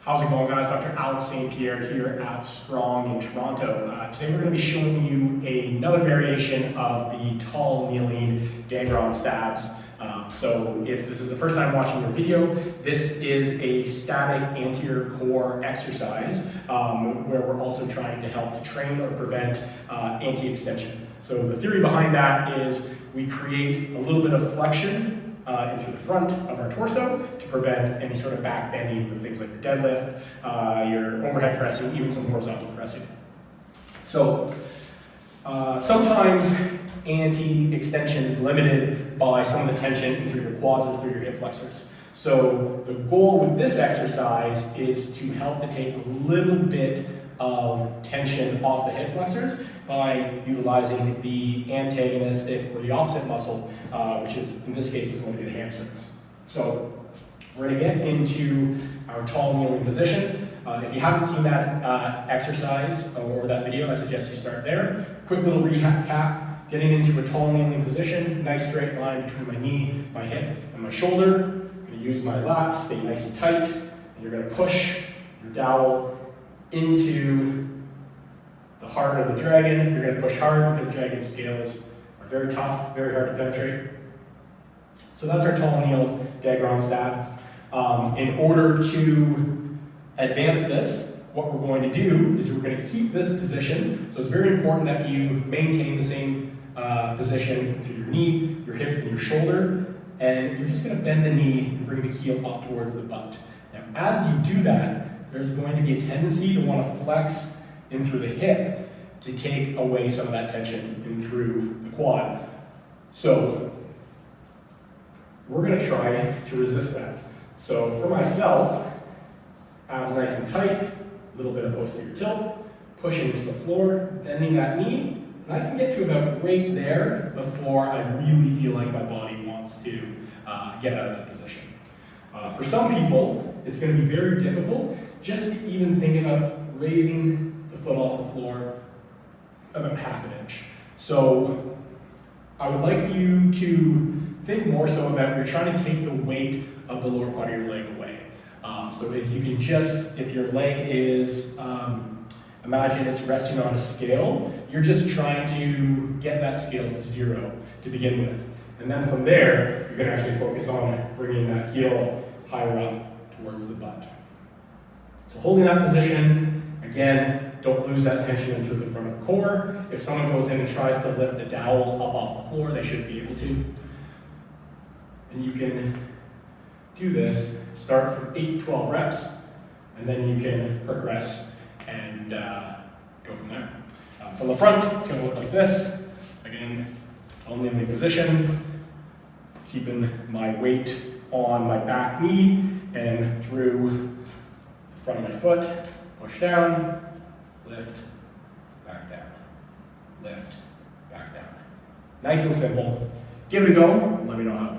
How's it going, guys? Dr. Alex St.Pierre here at Strong in Toronto. Today we're going to be showing you another variation of the tall kneeling Dagron stabs. So if this is the first time watching your video, this is a static anterior core exercise where we're also trying to help to train or prevent anti-extension. So the theory behind that is we create a little bit of flexion in through the front of our torso to prevent any sort of back bending with things like your deadlift, your overhead pressing, even some horizontal pressing. So sometimes anti-extension is limited by some of the tension in through your quads or through your hip flexors. So the goal with this exercise is to help to take a little bit of tension off the hip flexors by utilizing the antagonistic or the opposite muscle, which is in this case is going to be the hamstrings. So we're going to get into our tall kneeling position. If you haven't seen that exercise or that video, I suggest you start there. Quick little recap. Getting into a tall kneeling position, nice straight line between my knee, my hip, and my shoulder. I'm going to use my lats, stay nice and tight, and you're going to push your dowel into the heart of the dragon. You're going to push hard because the dragon scales are very tough, very hard to penetrate. So that's our tall kneel Dagron stab. In order to advance this, what we're going to do is we're going to keep this position. So it's very important that you maintain the same position through your knee, your hip, and your shoulder. And you're just going to bend the knee and bring the heel up towards the butt. Now, as you do that, there's going to be a tendency to want to flex in through the hip to take away some of that tension in through the quad. So we're going to try to resist that. So for myself, abs nice and tight, a little bit of posterior tilt, pushing to the floor, bending that knee, and I can get to about right there before I really feel like my body wants to get out of that position. For some people, it's going to be very difficult just to even think about raising the foot off the floor about half an inch. So I would like you to think more so about you're trying to take the weight of the lower part of your leg away. So if you can just, if your leg is, imagine it's resting on a scale, you're just trying to get that scale to zero to begin with. And then from there, you're going to actually focus on bringing that heel higher up towards the butt. So holding that position, again, don't lose that tension in through the front of the core. If someone goes in and tries to lift the dowel up off the floor, they should be able to. And you can do this, start from 8 to 12 reps, and then you can progress and go from there. From the front, it's going to look like this. Again, only in the position, keeping my weight on my back knee and through the front of my foot. Push down, lift, back down, lift, back down. Nice and simple. Give it a go. Let me know how it